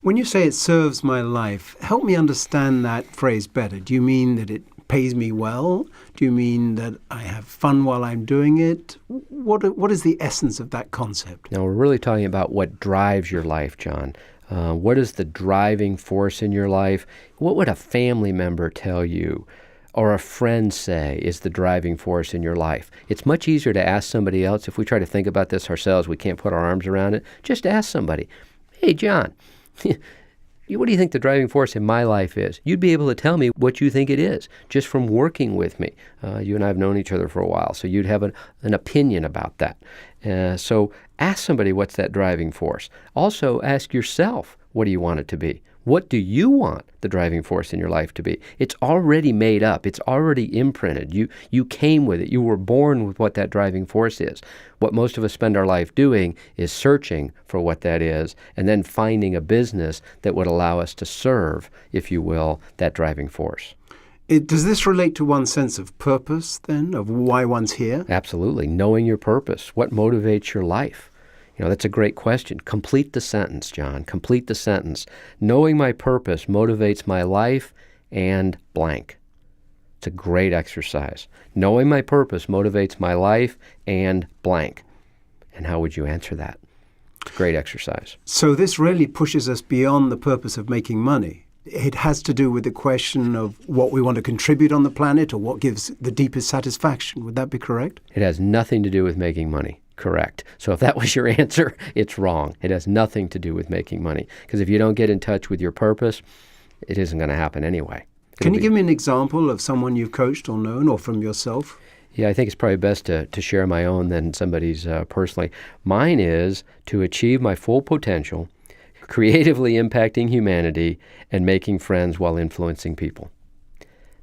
When you say it serves my life, help me understand that phrase better. Do you mean that it pays me well? Do you mean that I have fun while I'm doing it? What is the essence of that concept? Now, we're really talking about what drives your life, John. What is the driving force in your life? What would a family member tell you or a friend say is the driving force in your life? It's much easier to ask somebody else. If we try to think about this ourselves, we can't put our arms around it. Just ask somebody, hey, John, what do you think the driving force in my life is? You'd be able to tell me what you think it is just from working with me. You and I have known each other for a while, so you'd have an opinion about that. So ask somebody what's that driving force. Also ask yourself, what do you want it to be? What do you want the driving force in your life to be? It's already made up. It's already imprinted. You came with it. You were born with what that driving force is. What most of us spend our life doing is searching for what that is and then finding a business that would allow us to serve, if you will, that driving force. Does this relate to one's sense of purpose, then, of why one's here? Absolutely. Knowing your purpose. What motivates your life? That's a great question. Complete the sentence, John. Complete the sentence. Knowing my purpose motivates my life and blank. It's a great exercise. Knowing my purpose motivates my life and blank. And how would you answer that? It's a great exercise. So this really pushes us beyond the purpose of making money. It has to do with the question of what we want to contribute on the planet or what gives the deepest satisfaction. Would that be correct? It has nothing to do with making money. Correct. So if that was your answer, it's wrong. It has nothing to do with making money. Because if you don't get in touch with your purpose, it isn't going to happen anyway. Can you give me an example of someone you've coached or known or from yourself? Yeah, I think it's probably best to share my own than somebody's personally. Mine is to achieve my full potential, creatively impacting humanity, and making friends while influencing people.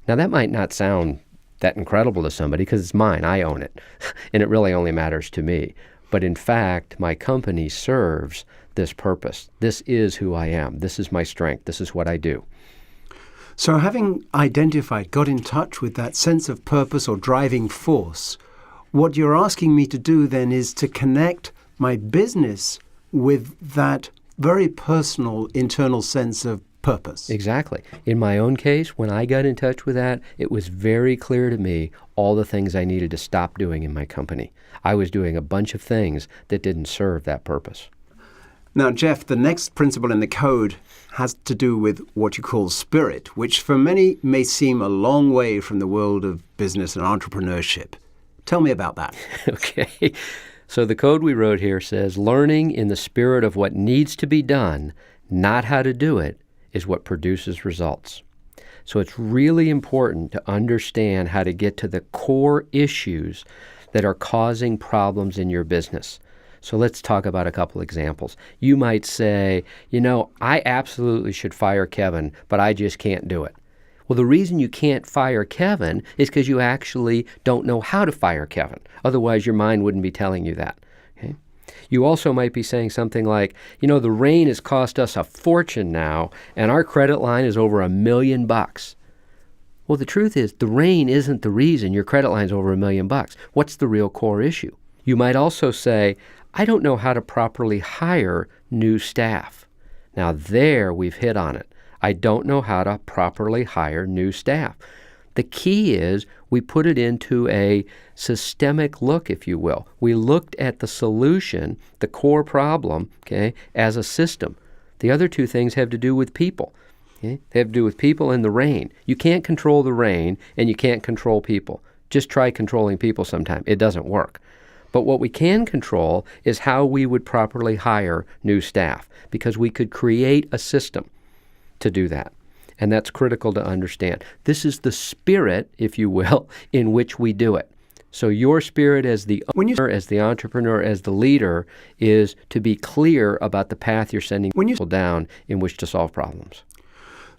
Now, that might not sound that incredible to somebody because it's mine. I own it. And it really only matters to me. But in fact, my company serves this purpose. This is who I am. This is my strength. This is what I do. So having identified, got in touch with that sense of purpose or driving force, what you're asking me to do then is to connect my business with that very personal internal sense of purpose. Exactly. In my own case, when I got in touch with that, it was very clear to me all the things I needed to stop doing in my company. I was doing a bunch of things that didn't serve that purpose. Now, Jeff, the next principle in the code has to do with what you call spirit, which for many may seem a long way from the world of business and entrepreneurship. Tell me about that. Okay. So the code we wrote here says, learning in the spirit of what needs to be done, not how to do it, is what produces results. So it's really important to understand how to get to the core issues that are causing problems in your business. So let's talk about a couple examples. You might say, I absolutely should fire Kevin, but I just can't do it. Well, the reason you can't fire Kevin is because you actually don't know how to fire Kevin. Otherwise, your mind wouldn't be telling you that. Okay? You also might be saying something like, the rain has cost us a fortune now, and our credit line is over $1 million. Well, the truth is, the rain isn't the reason your credit line's over $1 million. What's the real core issue? You might also say, I don't know how to properly hire new staff. Now there we've hit on it. I don't know how to properly hire new staff. The key is we put it into a systemic look, if you will. We looked at the solution, the core problem, okay, as a system. The other two things have to do with people. Okay? They have to do with people and the rain. You can't control the rain and you can't control people. Just try controlling people sometime. It doesn't work. But what we can control is how we would properly hire new staff, because we could create a system to do that. And that's critical to understand. This is the spirit, if you will, in which we do it. So your spirit as the owner, as the entrepreneur, as the leader, is to be clear about the path you're sending people down in which to solve problems.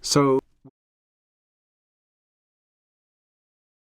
So